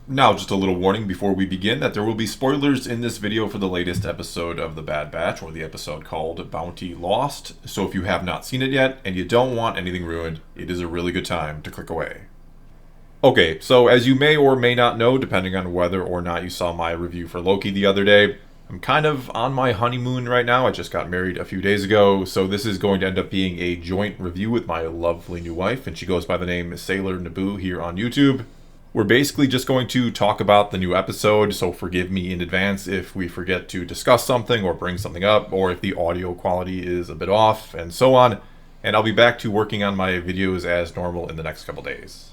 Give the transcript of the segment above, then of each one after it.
Now, just a little warning before we begin that there will be spoilers in this video for the latest episode of The Bad Batch, or the episode called Bounty Lost. So if you have not seen it yet and you don't want anything ruined, it is a really good time to click away. Okay, so as you may or may not know, depending on whether or not you saw my review for Loki the other day, I'm kind of on my honeymoon right now. I just got married a few days ago, so this is going to end up being a joint review with my lovely new wife, and she goes by the name Sailor Naboo here on YouTube. We're basically just going to talk about the new episode, so forgive me in advance if we forget to discuss something or bring something up, or if the audio quality is a bit off, and so on. And I'll be back to working on my videos as normal in the next couple days.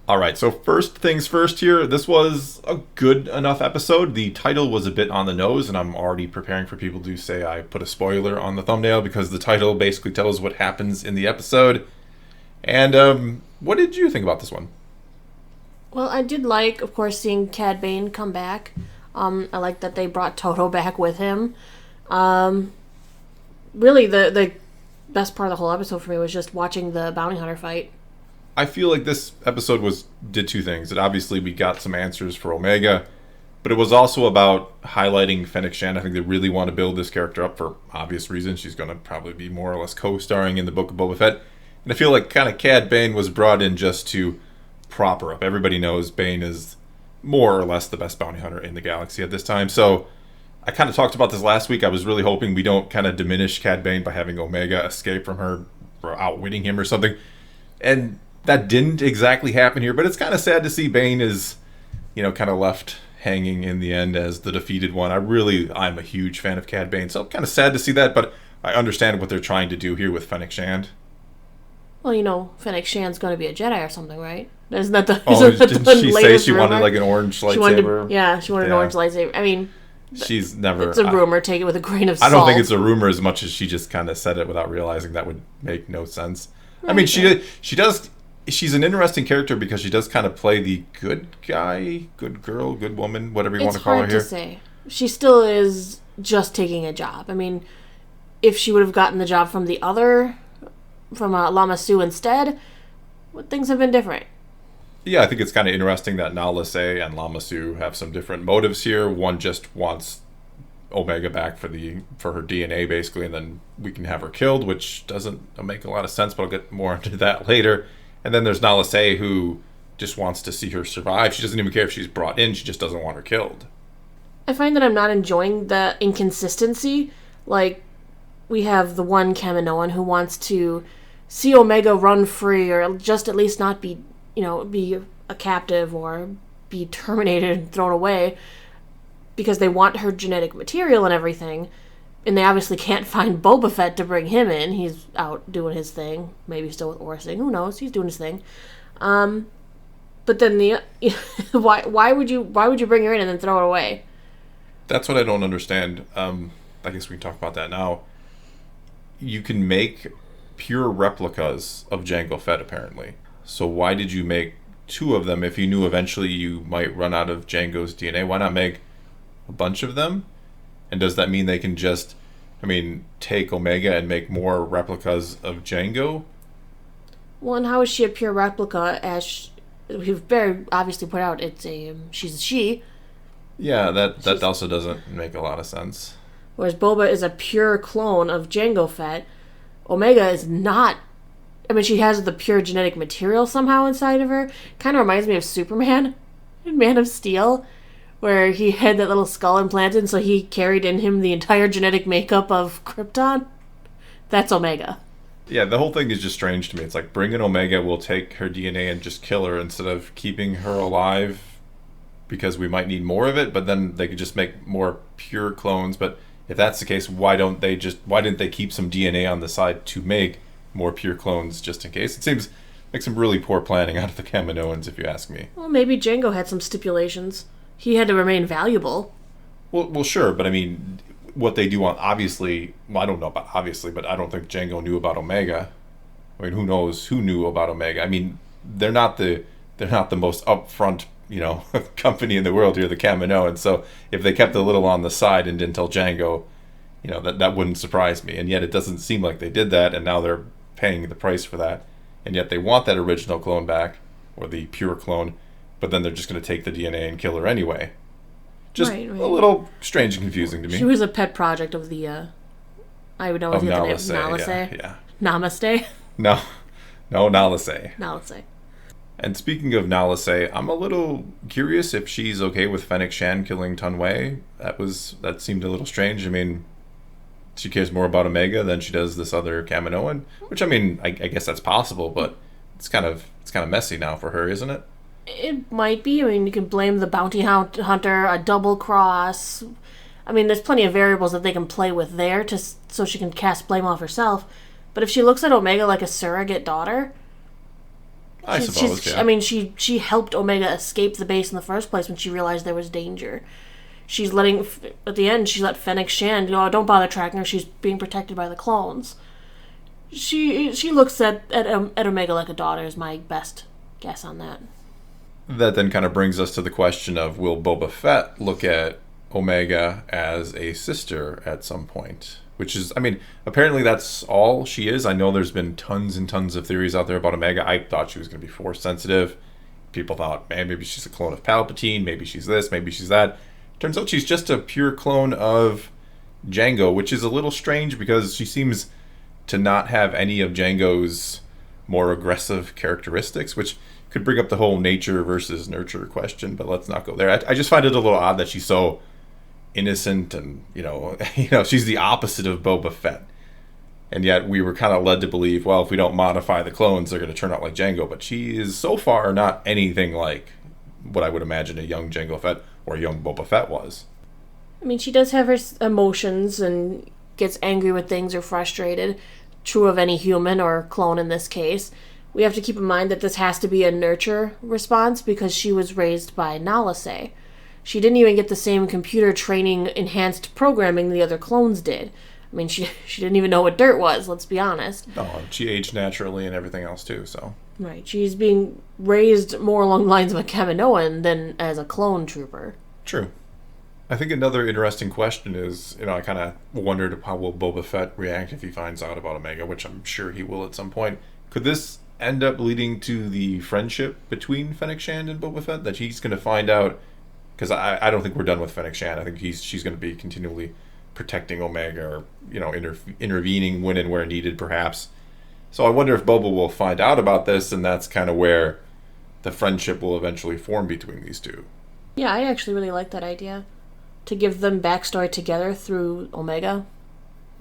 Alright, so first things first here, this was a good enough episode. The title was a bit on the nose, and I'm already preparing for people to say I put a spoiler on the thumbnail, because the title basically tells what happens in the episode. And, what did you think about this one? Well, I did like, of course, seeing Cad Bane come back. I like that they brought Toto back with him. Really, the best part of the whole episode for me was just watching the bounty hunter fight. I feel like this episode did two things. Obviously, we got some answers for Omega, but it was also about highlighting Fennec Shand. I think they really want to build this character up for obvious reasons. She's going to probably be more or less co-starring in the Book of Boba Fett. And I feel like kind of Cad Bane was brought in just to prop her up. Everybody knows Bane is more or less the best bounty hunter in the galaxy at this time. So I kind of talked about this last week. I was really hoping we don't kind of diminish Cad Bane by having Omega escape from her or outwitting him or something. And that didn't exactly happen here, but it's kind of sad to see Bane is, kind of left hanging in the end as the defeated one. I'm a huge fan of Cad Bane, so kind of sad to see that, but I understand what they're trying to do here with Fennec Shand. Well, Fennec Shand's going to be a Jedi or something, right? Isn't that the didn't she say she rumor? wanted like an orange lightsaber? She wanted an orange lightsaber. I mean, she's never... It's a rumor, take it with a grain of salt. I don't think it's a rumor as much as she just kind of said it without realizing that would make no sense. I mean, she does... She's an interesting character because she does kind of play the good guy, good girl, good woman, whatever you want to call her here. It's hard to say. She still is just taking a job. I mean, if she would have gotten the job from Lama Su instead, would things have been different? Yeah, I think it's kind of interesting that Nala Se and Lama Su have some different motives here. One just wants Omega back for her DNA, basically, and then we can have her killed, which doesn't make a lot of sense, but I'll get more into that later. And then there's Nala Se, who just wants to see her survive. She doesn't even care if she's brought in. She just doesn't want her killed. I find that I'm not enjoying the inconsistency. Like, we have the one Kaminoan who wants to see Omega run free, or just at least not be a captive or be terminated and thrown away, because they want her genetic material and everything. And they obviously can't find Boba Fett to bring him in. He's out doing his thing. Maybe still with Orsing. Who knows? He's doing his thing. But then why would you bring her in and then throw her away? That's what I don't understand. I guess we can talk about that now. You can make pure replicas of Jango Fett, apparently. So why did you make two of them if you knew eventually you might run out of Jango's DNA? Why not make a bunch of them? And does that mean they can just, take Omega and make more replicas of Jango? Well, and how is she a pure replica? As we've very obviously put out, she's a she. Yeah, that also doesn't make a lot of sense. Whereas Boba is a pure clone of Jango Fett. Omega is not. She has the pure genetic material somehow inside of her. Kind of reminds me of Superman in Man of Steel, where he had that little skull implanted, so he carried in him the entire genetic makeup of Krypton. That's Omega. Yeah, the whole thing is just strange to me. It's like, bring in Omega, we'll take her DNA and just kill her instead of keeping her alive because we might need more of it, but then they could just make more pure clones. But if that's the case, why didn't they keep some DNA on the side to make more pure clones just in case? It seems like some really poor planning out of the Kaminoans, if you ask me. Well, maybe Jango had some stipulations. He had to remain valuable. Well, sure, but what they do obviously, I don't know about obviously, but I don't think Jango knew about Omega. Who knows who knew about Omega? They're not the most upfront, company in the world here, the Kaminoans. So if they kept a little on the side and didn't tell Jango, that wouldn't surprise me. And yet it doesn't seem like they did that, and now they're paying the price for that. And yet they want that original clone back, or the pure clone. but then they're just going to take the DNA and kill her anyway. Just Right. a little strange and confusing to me. She was a pet project of the, I would know what the name. Nalase. Yeah. Namaste. No, Nalase. Nalase. And speaking of Nalase, I'm a little curious if she's okay with Fennec Shan killing Tunwei. That seemed a little strange. I mean, she cares more about Omega than she does this other Kaminoan, which I mean, I guess that's possible, but it's kind of messy now for her, isn't it? It might be. I mean, you can blame the bounty hunter, a double cross. I mean, there's plenty of variables that they can play with there so she can cast blame off herself. But if she looks at Omega like a surrogate daughter, I suppose, yeah. I mean, she helped Omega escape the base in the first place when she realized there was danger. She's at the end, she let Fennec Shan, don't bother tracking her, she's being protected by the clones. She looks at Omega like a daughter is my best guess on that. That then kind of brings us to the question of, will Boba Fett look at Omega as a sister at some point? Which is, I mean, apparently that's all she is. I know there's been tons and tons of theories out there about Omega. I thought she was going to be Force sensitive. People thought, man, maybe she's a clone of Palpatine. Maybe she's this, maybe she's that. Turns out she's just a pure clone of Jango, which is a little strange because she seems to not have any of Jango's more aggressive characteristics, which could bring up the whole nature versus nurture question, but let's not go there. I just find it a little odd that she's so innocent and, she's the opposite of Boba Fett. And yet we were kind of led to believe, well, if we don't modify the clones, they're going to turn out like Jango. But she is so far not anything like what I would imagine a young Jango Fett or a young Boba Fett was. I mean, she does have her emotions and gets angry with things or frustrated. True of any human or clone in this case. We have to keep in mind that this has to be a nurture response because she was raised by Nalase. She didn't even get the same computer training enhanced programming the other clones did. I mean, she didn't even know what dirt was, let's be honest. Oh, she aged naturally and everything else too, so. Right, she's being raised more along the lines of a Kaminoan than as a clone trooper. True. I think another interesting question is, I kind of wondered how will Boba Fett react if he finds out about Omega, which I'm sure he will at some point. Could this end up leading to the friendship between Fennec Shan and Boba Fett? That he's going to find out, because I don't think we're done with Fennec Shan. I think she's going to be continually protecting Omega or, intervening when and where needed, perhaps. So I wonder if Boba will find out about this, and that's kind of where the friendship will eventually form between these two. Yeah, I actually really like that idea. To give them backstory together through Omega.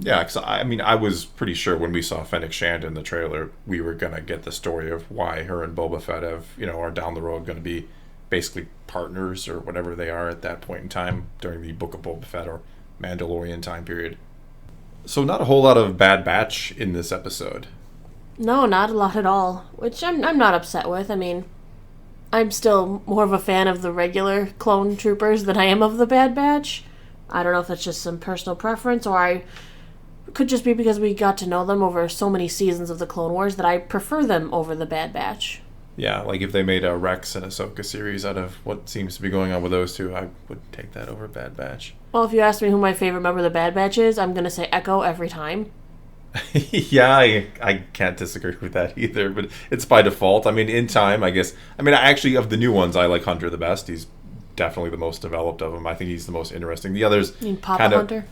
Yeah, because I was pretty sure when we saw Fennec Shan in the trailer, we were going to get the story of why her and Boba Fett are down the road going to be basically partners or whatever they are at that point in time during the Book of Boba Fett or Mandalorian time period. So not a whole lot of Bad Batch in this episode. No, not a lot at all, which I'm not upset with. I mean, I'm still more of a fan of the regular clone troopers than I am of the Bad Batch. I don't know if that's just some personal preference, or it could just be because we got to know them over so many seasons of the Clone Wars that I prefer them over the Bad Batch. Yeah, like if they made a Rex and Ahsoka series out of what seems to be going on with those two, I would take that over Bad Batch. Well, if you ask me who my favorite member of the Bad Batch is, I'm going to say Echo every time. Yeah, I can't disagree with that either, but it's by default. I mean, in time, I guess. I mean, actually, of the new ones, I like Hunter the best. He's definitely the most developed of them. I think he's the most interesting. The others... You mean Papa Hunter?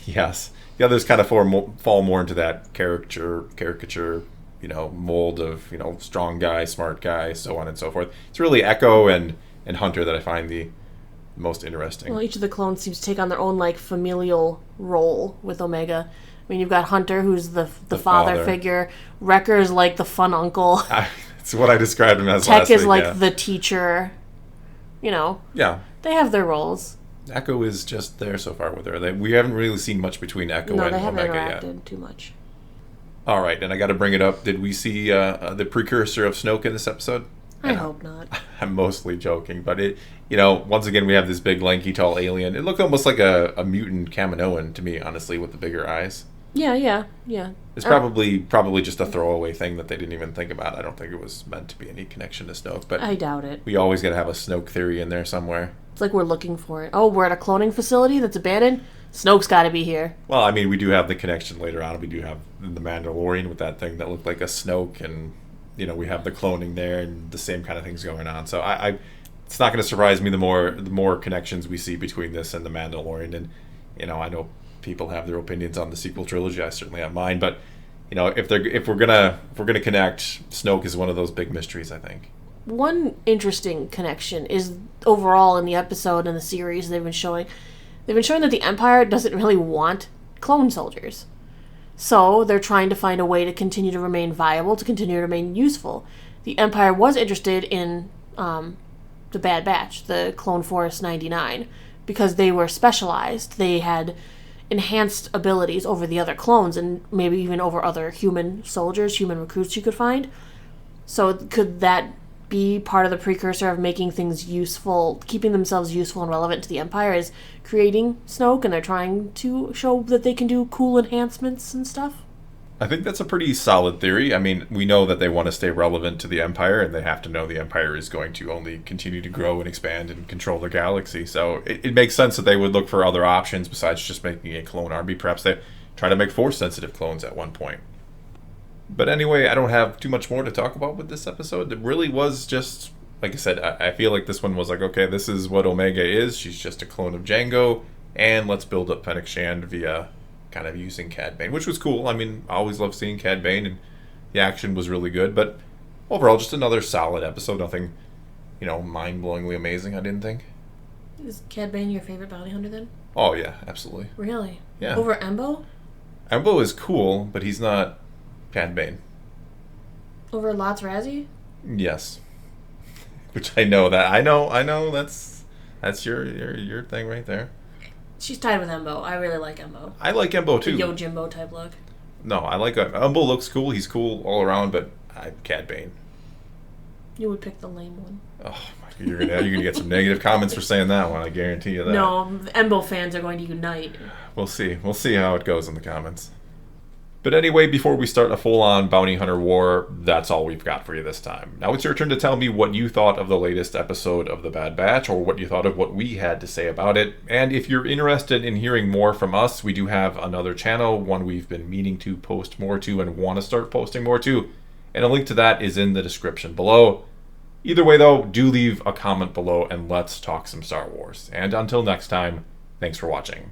Yes. The others kind of fall more into that caricature, mold of, strong guy, smart guy, so on and so forth. It's really Echo and Hunter that I find the most interesting. Well, each of the clones seems to take on their own, familial role with Omega. I mean, you've got Hunter, who's the father figure. Wrecker's like the fun uncle. It's what I described him as Tech last week. Tech is the teacher. Yeah. They have their roles. Echo is just there so far with her. We haven't really seen much between Echo and Omega yet. No, they haven't interacted too much. All right, and I got to bring it up. Did we see the precursor of Snoke in this episode? I hope not. I'm mostly joking, but once again, we have this big, lanky, tall alien. It looked almost like a mutant Kaminoan to me, honestly, with the bigger eyes. Yeah. It's probably just a throwaway thing that they didn't even think about. I don't think it was meant to be any connection to Snoke, but I doubt it. We always got to have a Snoke theory in there somewhere. It's like we're looking for it. Oh, we're at a cloning facility that's abandoned? Snoke's got to be here. Well, I mean, we do have the connection later on. We do have the Mandalorian with that thing that looked like a Snoke, and we have the cloning there and the same kind of things going on. So I it's not going to surprise me the more connections we see between this and the Mandalorian. And I know people have their opinions on the sequel trilogy. I certainly have mine, but if we're gonna connect, Snoke is one of those big mysteries, I think. One interesting connection is overall in the episode and the series they've been showing that the Empire doesn't really want clone soldiers. So they're trying to find a way to continue to remain viable, to continue to remain useful. The Empire was interested in the Bad Batch, the Clone Force 99, because they were specialized. They had enhanced abilities over the other clones and maybe even over other human soldiers, human recruits you could find. So could that be part of the precursor of making things useful, keeping themselves useful and relevant to the Empire, is creating Snoke, and they're trying to show that they can do cool enhancements and stuff? I think that's a pretty solid theory. I mean, we know that they want to stay relevant to the Empire, and they have to know the Empire is going to only continue to grow and expand and control the galaxy. So it makes sense that they would look for other options besides just making a clone army. Perhaps they try to make Force-sensitive clones at one point. But anyway, I don't have too much more to talk about with this episode. It really was just, like I said, I feel like this one was like, okay, this is what Omega is. She's just a clone of Jango, and let's build up Fennec Shand via kind of using Cad Bane, which was cool. I mean, I always love seeing Cad Bane, and the action was really good. But overall, just another solid episode. Nothing, mind-blowingly amazing, I didn't think. Is Cad Bane your favorite bounty hunter then? Oh, yeah, absolutely. Really? Yeah. Over Embo? Embo is cool, but he's not Cad Bane. Over Lots Razzie? Yes. Which I know that's your thing right there. She's tied with Embo. I really like Embo. I like Embo too. The Yojimbo type look. No, I like Embo. Looks cool. He's cool all around, but Cad Bane. You would pick the lame one. Oh my! You're gonna get some negative comments for saying that one. I guarantee you that. No, Embo fans are going to unite. We'll see. We'll see how it goes in the comments. But anyway, before we start a full-on bounty hunter war, that's all we've got for you this time. Now it's your turn to tell me what you thought of the latest episode of The Bad Batch, or what you thought of what we had to say about it. And if you're interested in hearing more from us, we do have another channel, one we've been meaning to post more to and want to start posting more to. And a link to that is in the description below. Either way, though, do leave a comment below and let's talk some Star Wars. And until next time, thanks for watching.